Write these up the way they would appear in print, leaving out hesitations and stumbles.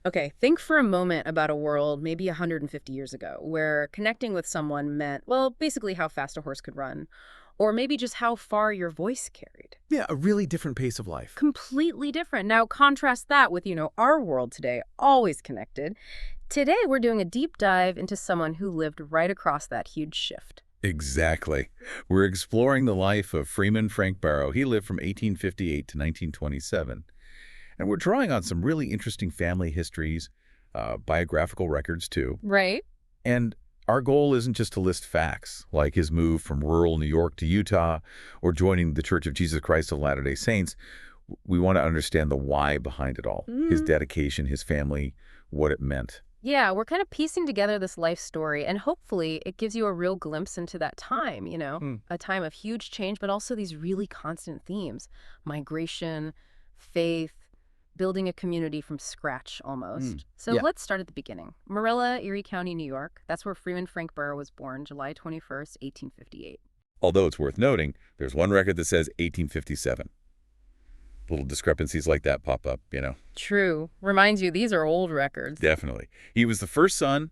Okay, think for a moment about a world maybe 150 years ago where connecting with someone meant, well, basically how fast a horse could run, or maybe just how far your voice carried. Yeah, a really different pace of life. Completely different. Now, contrast that with, our world today, always connected. Today, we're doing a deep dive into someone who lived right across that huge shift. Exactly. We're exploring the life of Freeman Frank Barrow. He lived from 1858 to 1927. And we're drawing on some really interesting family histories, biographical records too. Right? And our goal isn't just to list facts, like his move from rural New York to Utah or joining the Church of Jesus Christ of Latter-day Saints. We want to understand the why behind it all, his dedication, his family, what it meant. Yeah, we're kind of piecing together this life story, and hopefully it gives you a real glimpse into that time, a time of huge change, but also these really constant themes: migration, faith, building a community from scratch almost. So Yeah. let's start at the beginning. Marilla, Erie County, New York. That's where Freeman Frank Barrow was born, July 21st, 1858. Although it's worth noting, there's one record that says 1857. Little discrepancies like that pop up. True. Reminds you, these are old records. Definitely. He was the first son,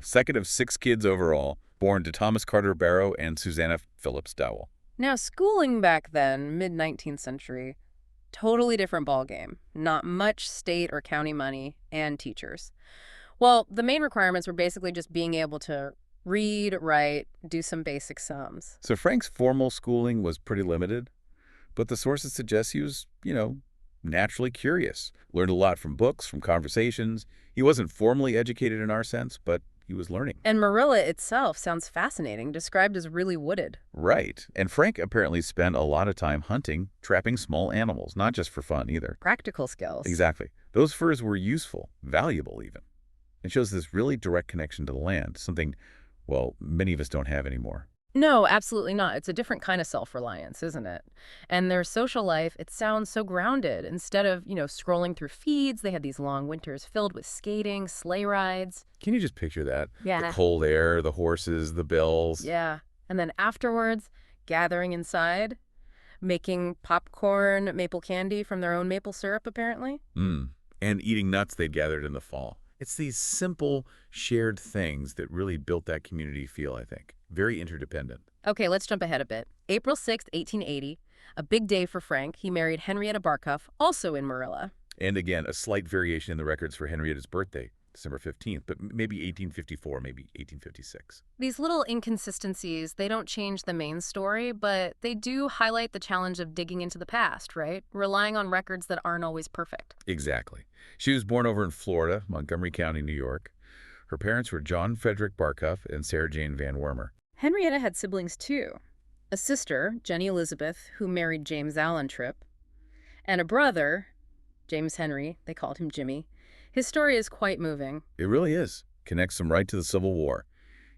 second of 6 kids overall, born to Thomas Carter Barrow and Susanna Phillips Dowell. Now, schooling back then, mid-19th century, totally different ballgame. Not much state or county money and teachers. Well, the main requirements were basically just being able to read, write, do some basic sums. So Frank's formal schooling was pretty limited, but the sources suggest he was, naturally curious. Learned a lot from books, from conversations. He wasn't formally educated in our sense, but he was learning. And Marilla itself sounds fascinating, described as really wooded. Right. And Frank apparently spent a lot of time hunting, trapping small animals, not just for fun either. Practical skills. Exactly. Those furs were useful, valuable even. It shows this really direct connection to the land, something, well, many of us don't have anymore. No, absolutely not. It's a different kind of self-reliance, isn't it? And their social life, it sounds so grounded. Instead of, scrolling through feeds, they had these long winters filled with skating, sleigh rides. Can you just picture that? Yeah. The cold air, the horses, the bells. Yeah. And then afterwards, gathering inside, making popcorn, maple candy from their own maple syrup, apparently. And eating nuts they'd gathered in the fall. It's these simple, shared things that really built that community feel, I think. Very interdependent. Okay, let's jump ahead a bit. April 6th, 1880, a big day for Frank. He married Henrietta Barcuff, also in Marilla. And again, a slight variation in the records for Henrietta's birthday, December 15th, but maybe 1854, maybe 1856. These little inconsistencies, they don't change the main story, but they do highlight the challenge of digging into the past, right? Relying on records that aren't always perfect. Exactly. She was born over in Florida, Montgomery County, New York. Her parents were John Frederick Barcuff and Sarah Jane Van Wormer. Henrietta had siblings too. A sister, Jenny Elizabeth, who married James Allen Tripp, and a brother, James Henry, they called him Jimmy. His story is quite moving. It really is. Connects him right to the Civil War.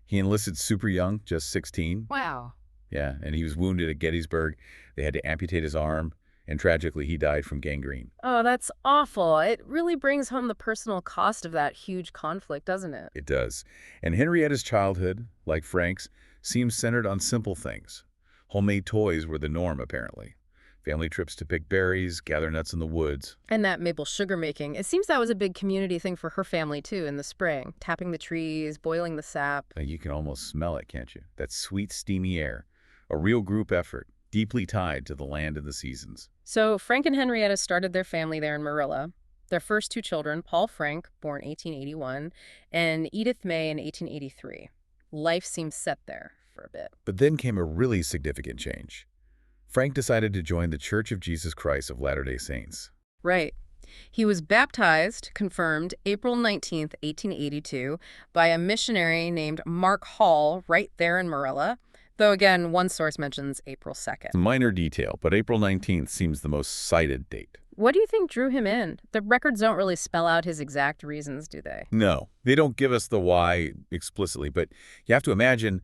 He enlisted super young, just 16. Wow. Yeah, and he was wounded at Gettysburg. They had to amputate his arm, and tragically, he died from gangrene. Oh, that's awful. It really brings home the personal cost of that huge conflict, doesn't it? It does. And Henrietta's childhood, like Frank's, seems centered on simple things. Homemade toys were the norm, apparently. Family trips to pick berries, gather nuts in the woods. And that maple sugar making. It seems that was a big community thing for her family, too, in the spring. Tapping the trees, boiling the sap. You can almost smell it, can't you? That sweet, steamy air. A real group effort, deeply tied to the land and the seasons. So Frank and Henrietta started their family there in Marilla. Their first 2 children, Paul Frank, born 1881, and Edith May in 1883. Life seemed set there for a bit. But then came a really significant change. Frank decided to join the Church of Jesus Christ of Latter-day Saints. Right. He was baptized, confirmed, April 19th, 1882, by a missionary named Mark Hall right there in Marilla, though again, one source mentions April 2nd. Minor detail, but April 19th seems the most cited date. What do you think drew him in? The records don't really spell out his exact reasons, do they? No, they don't give us the why explicitly, but you have to imagine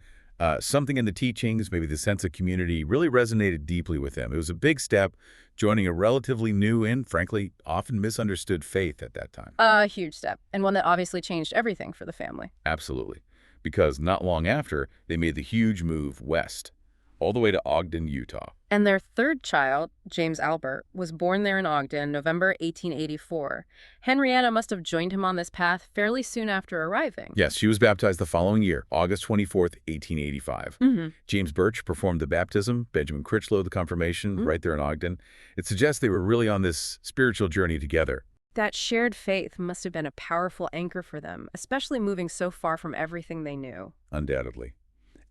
something in the teachings, maybe the sense of community, really resonated deeply with him. It was a big step, joining a relatively new and, frankly, often misunderstood faith at that time. A huge step, and one that obviously changed everything for the family. Absolutely. Because not long after, they made the huge move west, all the way to Ogden, Utah. And their third child, James Albert, was born there in Ogden, November 1884. Henrietta must have joined him on this path fairly soon after arriving. Yes, she was baptized the following year, August 24th, 1885. Mm-hmm. James Birch performed the baptism, Benjamin Critchlow the confirmation, right there in Ogden. It suggests they were really on this spiritual journey together. That shared faith must have been a powerful anchor for them, especially moving so far from everything they knew. Undoubtedly.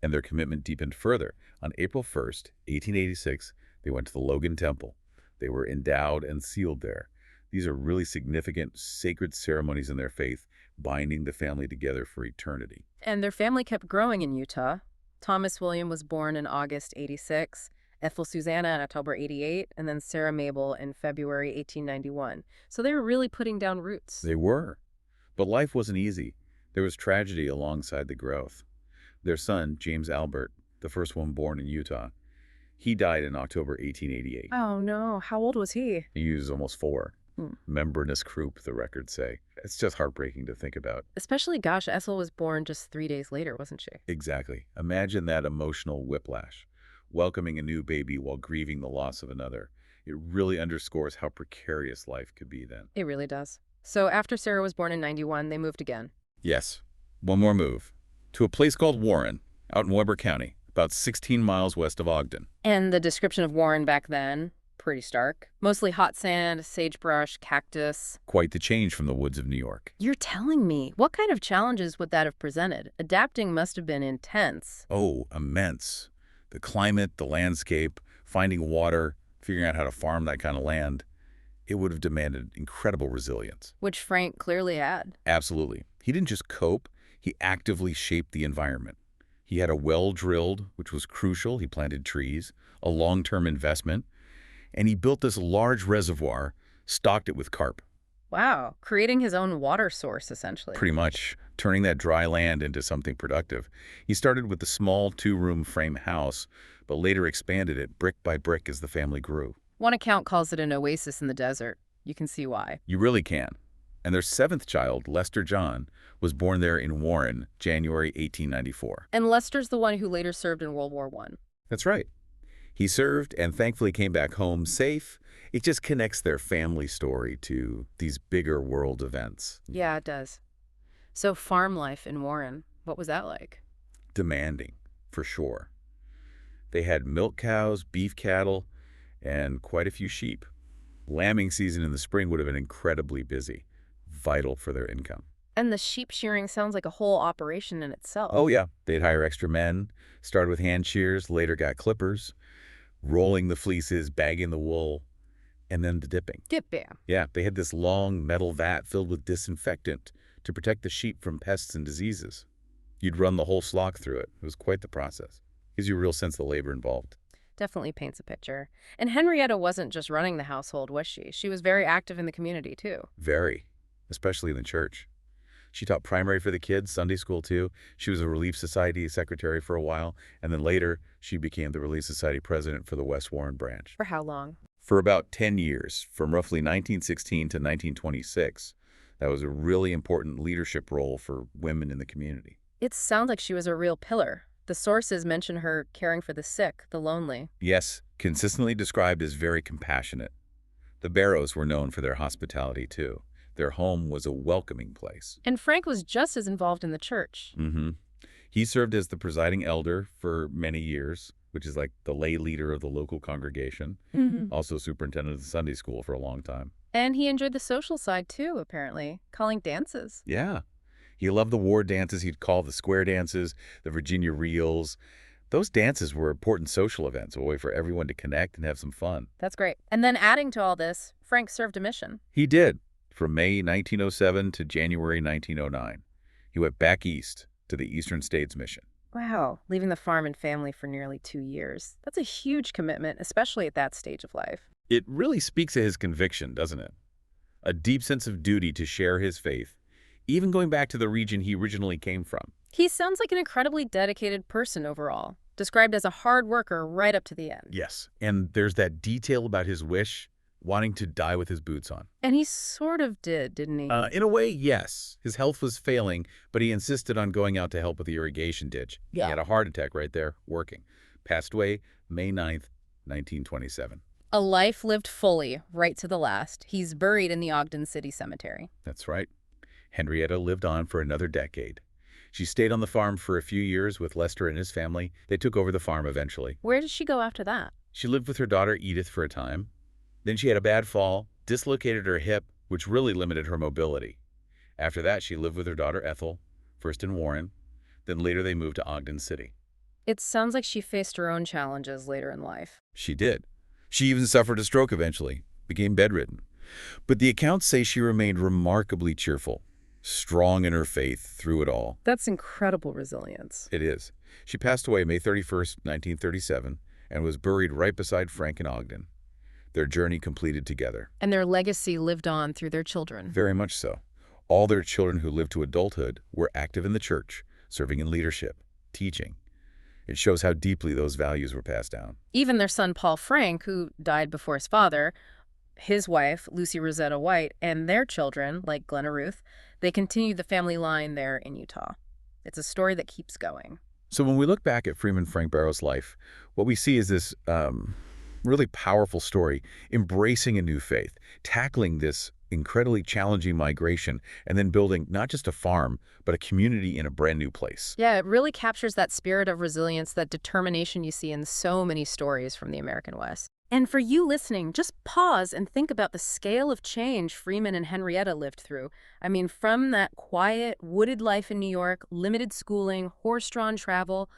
And their commitment deepened further. On April 1st, 1886, they went to the Logan Temple. They were endowed and sealed there. These are really significant, sacred ceremonies in their faith, binding the family together for eternity. And their family kept growing in Utah. Thomas William was born in August 86, Ethel Susanna in October 88, and then Sarah Mabel in February 1891. So they were really putting down roots. They were. But life wasn't easy. There was tragedy alongside the growth. Their son, James Albert, the first one born in Utah, he died in October 1888. Oh, no. How old was he? He was almost 4. Membranous croup, the records say. It's just heartbreaking to think about. Especially, gosh, Ethel was born just 3 days later, wasn't she? Exactly. Imagine that emotional whiplash. Welcoming a new baby while grieving the loss of another. It really underscores how precarious life could be then. It really does. So after Sarah was born in 91, they moved again. Yes. One more move. To a place called Warren, out in Weber County, about 16 miles west of Ogden. And the description of Warren back then, pretty stark. Mostly hot sand, sagebrush, cactus. Quite the change from the woods of New York. You're telling me. What kind of challenges would that have presented? Adapting must have been intense. Oh, immense. The climate, the landscape, finding water, figuring out how to farm that kind of land. It would have demanded incredible resilience. Which Frank clearly had. Absolutely. He didn't just cope, he actively shaped the environment. He had a well drilled, which was crucial. He planted trees, a long-term investment, and he built this large reservoir, stocked it with carp. Wow, creating his own water source, essentially. Pretty much, turning that dry land into something productive. He started with a small 2-room frame house, but later expanded it brick by brick as the family grew. One account calls it an oasis in the desert. You can see why. You really can. And their 7th child, Lester John, was born there in Warren, January 1894. And Lester's the one who later served in World War I. That's right. He served and thankfully came back home safe. It just connects their family story to these bigger world events. Yeah, it does. So farm life in Warren, what was that like? Demanding, for sure. They had milk cows, beef cattle, and quite a few sheep. Lambing season in the spring would have been incredibly busy, vital for their income. And the sheep shearing sounds like a whole operation in itself. Oh, yeah. They'd hire extra men, started with hand shears, later got clippers, rolling the fleeces, bagging the wool, and then the dipping. Dipping. Yeah, they had this long metal vat filled with disinfectant to protect the sheep from pests and diseases. You'd run the whole flock through it. It was quite the process. Gives you a real sense of the labor involved. Definitely paints a picture. And Henrietta wasn't just running the household, was she? She was very active in the community, too. Very, especially in the church. She taught primary for the kids, Sunday school too. She was a Relief Society secretary for a while, and then later she became the Relief Society president for the West Warren branch. For how long? For about 10 years, from roughly 1916 to 1926. That was a really important leadership role for women in the community. It sounds like she was a real pillar. The sources mention her caring for the sick, the lonely. Yes, consistently described as very compassionate. The Barrows were known for their hospitality too. Their home was a welcoming place. And Frank was just as involved in the church. He served as the presiding elder for many years, which is like the lay leader of the local congregation. Also superintendent of the Sunday school for a long time. And he enjoyed the social side too, apparently, calling dances. Yeah. He loved the war dances he'd call the square dances, the Virginia reels. Those dances were important social events, a way for everyone to connect and have some fun. That's great. And then adding to all this, Frank served a mission. He did. From May 1907 to January 1909. He went back east to the Eastern States Mission. Wow, leaving the farm and family for nearly 2 years. That's a huge commitment, especially at that stage of life. It really speaks to his conviction, doesn't it? A deep sense of duty to share his faith, even going back to the region he originally came from. He sounds like an incredibly dedicated person overall, described as a hard worker right up to the end. Yes, and there's that detail about his wish, wanting to die with his boots on. And he sort of did, didn't he? In a way, yes. His health was failing, but he insisted on going out to help with the irrigation ditch. Yeah. He had a heart attack right there, working. Passed away May 9th, 1927. A life lived fully, right to the last. He's buried in the Ogden City Cemetery. That's right. Henrietta lived on for another decade. She stayed on the farm for a few years with Lester and his family. They took over the farm eventually. Where did she go after that? She lived with her daughter Edith for a time. Then she had a bad fall, dislocated her hip, which really limited her mobility. After that, she lived with her daughter Ethel, first in Warren, then later they moved to Ogden City. It sounds like she faced her own challenges later in life. She did. She even suffered a stroke eventually, became bedridden. But the accounts say she remained remarkably cheerful, strong in her faith through it all. That's incredible resilience. It is. She passed away May 31st, 1937, and was buried right beside Frank in Ogden. Their journey completed together. And their legacy lived on through their children. Very much so. All their children who lived to adulthood were active in the church, serving in leadership, teaching. It shows how deeply those values were passed down. Even their son, Paul Frank, who died before his father, his wife, Lucy Rosetta White, and their children, like Glenna Ruth, they continued the family line there in Utah. It's a story that keeps going. So when we look back at Freeman Frank Barrow's life, what we see is this really powerful story, embracing a new faith, tackling this incredibly challenging migration, and then building not just a farm, but a community in a brand new place. Yeah, it really captures that spirit of resilience, that determination you see in so many stories from the American West. And for you listening, just pause and think about the scale of change Freeman and Henrietta lived through. I mean, from that quiet, wooded life in New York, limited schooling, horse-drawn travel,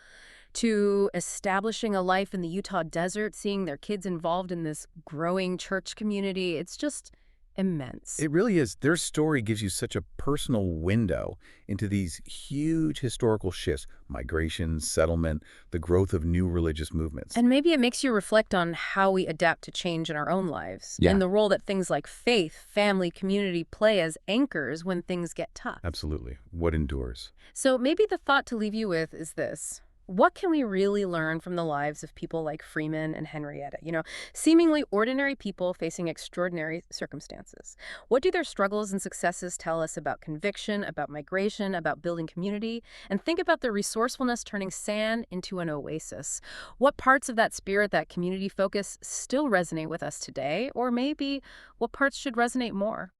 to establishing a life in the Utah desert, seeing their kids involved in this growing church community. It's just immense. It really is. Their story gives you such a personal window into these huge historical shifts, migration, settlement, the growth of new religious movements. And maybe it makes you reflect on how we adapt to change in our own lives, and the role that things like faith, family, community play as anchors when things get tough. Absolutely. What endures? So maybe the thought to leave you with is this. What can we really learn from the lives of people like Freeman and Henrietta? Seemingly ordinary people facing extraordinary circumstances. What do their struggles and successes tell us about conviction, about migration, about building community? And think about their resourcefulness turning sand into an oasis. What parts of that spirit, that community focus, still resonate with us today? Or maybe what parts should resonate more?